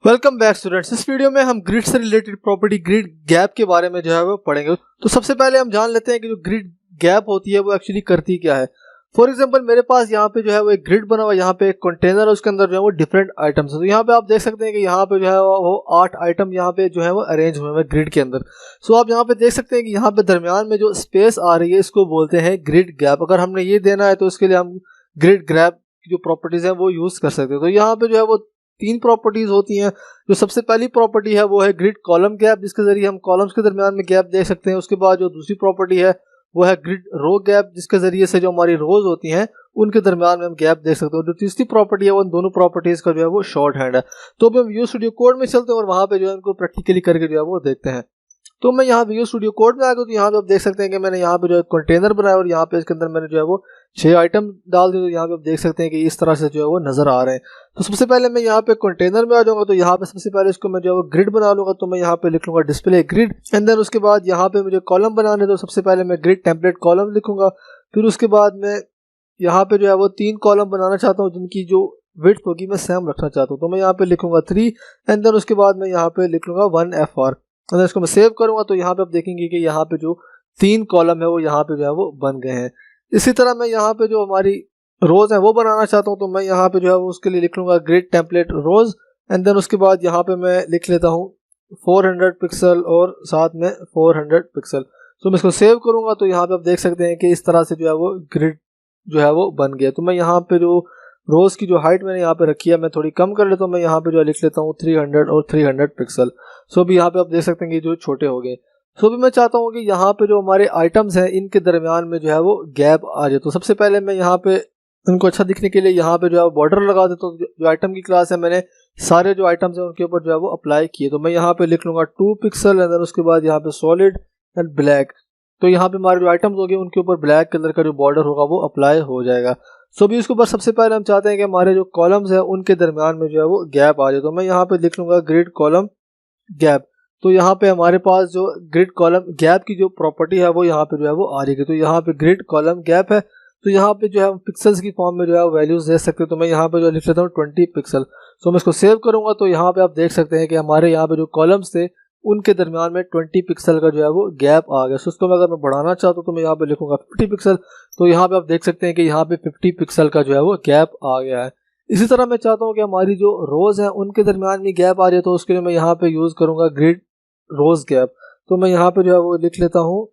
Welcome back students. इस video में हम ग्रिड से रिलेटेड प्रॉपर्टी ग्रिड गैप के बारे में जो है वो पढ़ेंगे। तो सबसे पहले हम जान लेते हैं कि जो ग्रिड गैप होती है वो एक्चुअली करती क्या है। फॉर एग्जांपल मेरे पास यहाँ पे जो है वो एक ग्रिड बना हुआ है, यहाँ पे एक कंटेनर है, उसके अंदर जो है वो डिफरेंट आइटम्स है। तो यहाँ पे आप देख सकते हैं कि यहाँ पे जो है वो 8 आइटम यहाँ पे जो है वो अरेंज हुए हैं ग्रिड के अंदर। सो आप यहाँ पे देख सकते हैं कि यहाँ पे दरमियान में जो स्पेस आ रही है इसको बोलते हैं ग्रिड गैप। अगर हमने ये देना है तो इसके लिए हम ग्रिड गैप की जो प्रॉपर्टीज है वो यूज कर सकते हैं। तो यहाँ पे जो है वो 3 प्रॉपर्टीज होती हैं। जो सबसे पहली प्रॉपर्टी है वो है ग्रिड कॉलम गैप, जिसके जरिए हम कॉलम्स के दरमियान में गैप देख सकते हैं। उसके बाद जो दूसरी प्रॉपर्टी है वो है ग्रिड रो गैप, जिसके जरिए से जो हमारी रोज होती हैं उनके दरमियान में हम गैप देख सकते हैं। और जो तीसरी प्रॉपर्टी है वो उन दोनों प्रॉपर्टीज का जो है वो शॉर्ट हैंड है। तो अब हम विजुअल स्टूडियो कोड में चलते हैं और वहां पे जो है उनको प्रैक्टिकली करके जो है वो देखते हैं। तो मैं यहाँ विजुअल स्टूडियो कोड में आ गया। तो यहाँ पे आप देख सकते हैं कि मैंने यहाँ पे जो है कंटेनर बनाया और यहाँ पे इसके अंदर मैंने जो है वो 6 आइटम डाल दिए। तो यहाँ पे आप देख सकते हैं कि इस तरह से जो है वो नजर आ रहे हैं। तो सबसे पहले मैं यहाँ पे कंटेनर में आ जाऊंगा। तो यहाँ पे सबसे पहले इसको मैं जो है वो ग्रिड बना लूंगा। तो मैं यहाँ पे लिख लूंगा डिस्प्ले ग्रिड एंड देन उसके बाद यहाँ पे मुझे कॉलम बनाने। तो सबसे पहले मैं ग्रिड टेम्पलेट कॉलम लिखूंगा। फिर उसके बाद मैं यहाँ पे जो है वो 3 कॉलम बनाना चाहता हूँ जिनकी जो विड्थ होगी मैं सेम रखना चाहता हूँ। तो मैं यहाँ पे लिखूंगा 3 एंड देन उसके बाद मैं यहाँ पे लिख लूंगा 1FR। अगर इसको मैं सेव करूंगा तो यहाँ पे आप देखेंगे कि यहाँ पे जो 3 कॉलम है वो यहाँ पे जो है वो बन गए हैं। इसी तरह मैं यहाँ पे जो हमारी रोज है वो बनाना चाहता हूँ। तो मैं यहाँ पे जो है वो उसके लिए लिख लूंगा grid template rows and then उसके बाद यहाँ पे मैं लिख लेता हूँ 400 पिक्सल और साथ में 400 पिक्सल। तो मैं इसको सेव करूंगा तो यहाँ पे आप देख सकते हैं कि इस तरह से जो है वो ग्रिड जो है वो बन गया। तो मैं यहाँ पे जो रोज की जो हाइट मैंने यहाँ पे रखी है मैं थोड़ी कम कर लेता हूँ। मैं यहाँ पे जो लिख लेता हूँ 300 और 300 पिक्सल। सो अभी यहाँ पे आप देख सकते हैं कि जो छोटे हो गए। सो अभी मैं चाहता हूँ कि यहाँ पे जो हमारे आइटम्स हैं इनके दरमियान में जो है वो गैप आ जाए। तो सबसे पहले मैं यहाँ पे इनको अच्छा दिखने के लिए यहाँ पे जो है बॉर्डर लगा देता हूँ। जो आइटम की क्लास है मैंने सारे जो आइटम्स हैं उनके ऊपर जो है वो अप्लाई किए। तो मैं यहाँ पे लिख लूंगा 2 पिक्सल एंड देन उसके बाद यहाँ पे सॉलिड एंड ब्लैक। तो यहाँ पे हमारे जो आइटम्स होंगे उनके ऊपर ब्लैक कलर का जो बॉर्डर होगा वो अप्लाई हो जाएगा। सो अभी इसके ऊपर सबसे पहले हम चाहते हैं कि हमारे जो कॉलम्स हैं उनके दरमियान में जो है वो गैप आ जाए। तो मैं यहाँ पे लिख लूंगा ग्रिड कॉलम गैप। तो यहाँ पे हमारे पास जो ग्रिड कॉलम गैप की जो प्रॉपर्टी है वो यहाँ पे जो है वो आ रही है। तो यहाँ पे ग्रिड कॉलम गैप है। तो यहाँ पे जो है हम पिक्सल्स की फॉर्म में जो है वैल्यूज दे सकते हैं। तो मैं यहाँ पे जो लिख लेता हूँ 20 पिक्सल। तो मैं इसको सेव करूंगा तो यहाँ पे आप देख सकते हैं कि हमारे यहाँ पे जो कॉलम्स थे उनके दरमियान में 20 पिक्सल का जो है वो गैप आ गया। सो उसको अगर मैं बढ़ाना चाहता हूँ तो मैं यहाँ पे लिखूंगा 50 पिक्सल। तो यहाँ पे आप देख सकते हैं कि यहाँ पे 50 पिक्सल का जो है वो गैप आ गया है। इसी तरह मैं चाहता हूँ कि हमारी जो रोज है उनके दरमियान में गैप आ जाए। तो उसके लिए मैं यहाँ पे यूज करूंगा ग्रिड रोज गैप। तो मैं यहाँ पे जो है वो लिख लेता हूँ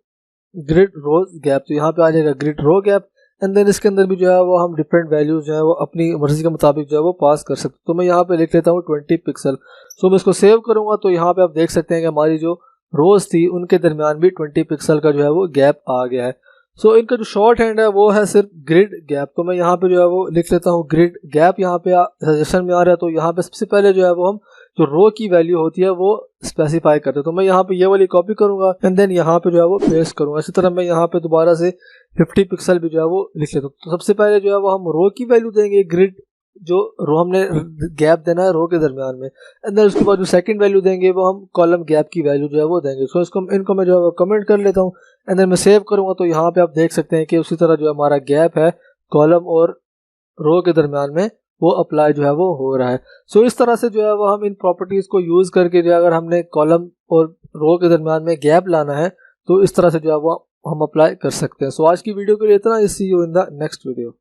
ग्रिड रोज गैप। तो यहाँ पे आ जाएगा grid row gap and then इसके अंदर भी जो है वो हम डिफरेंट वैल्यूज जो है वो अपनी मर्जी के मुताबिक जो है वो पास कर सकते हैं। तो मैं यहाँ पे लिख लेता हूँ 20 पिक्सल। सो मैं इसको सेव करूंगा तो यहाँ पे आप देख सकते हैं कि हमारी जो रोज थी उनके दरमियान भी 20 पिक्सल का जो है वो गैप आ गया है। सो इनका जो शॉर्ट हैंड है वो है सिर्फ ग्रिड गैप। तो मैं यहाँ पे जो है वो लिख लेता हूँ ग्रिड गैप। यहाँ पे सजेशन में आ रहा है। तो यहाँ पे सबसे पहले जो है वो हम जो रो की वैल्यू होती है वो स्पेसिफाई करते हैं। तो मैं यहाँ पे ये वाली कॉपी करूंगा एंड देन यहाँ पे जो है वो पेस्ट करूंगा। इसी तरह मैं यहाँ पे दोबारा से 50 पिक्सल भी जो है वो लिख लेता हूँ। तो सबसे पहले जो है वो हम रो की वैल्यू देंगे ग्रिड जो रो हमने गैप देना है रो के दरमियान में एंड देन उसके बाद जो सेकंड वैल्यू देंगे वो हम कॉलम गैप की वैल्यू जो है वो देंगे। सो इसको इनको मैं जो है वो कमेंट कर लेता हूँ एंड देन मैं सेव करूंगा। तो यहाँ पे आप देख सकते हैं कि उसी तरह जो हमारा गैप है कॉलम और रो के दरमियान में वो अप्लाई जो है वो हो रहा है। सो इस तरह से जो है वो हम इन प्रॉपर्टीज को यूज करके जो अगर हमने कॉलम और रो के दरमियान में गैप लाना है तो इस तरह से जो है वो हम अप्लाई कर सकते हैं। सो आज की वीडियो के लिए इतना। See you in the next video.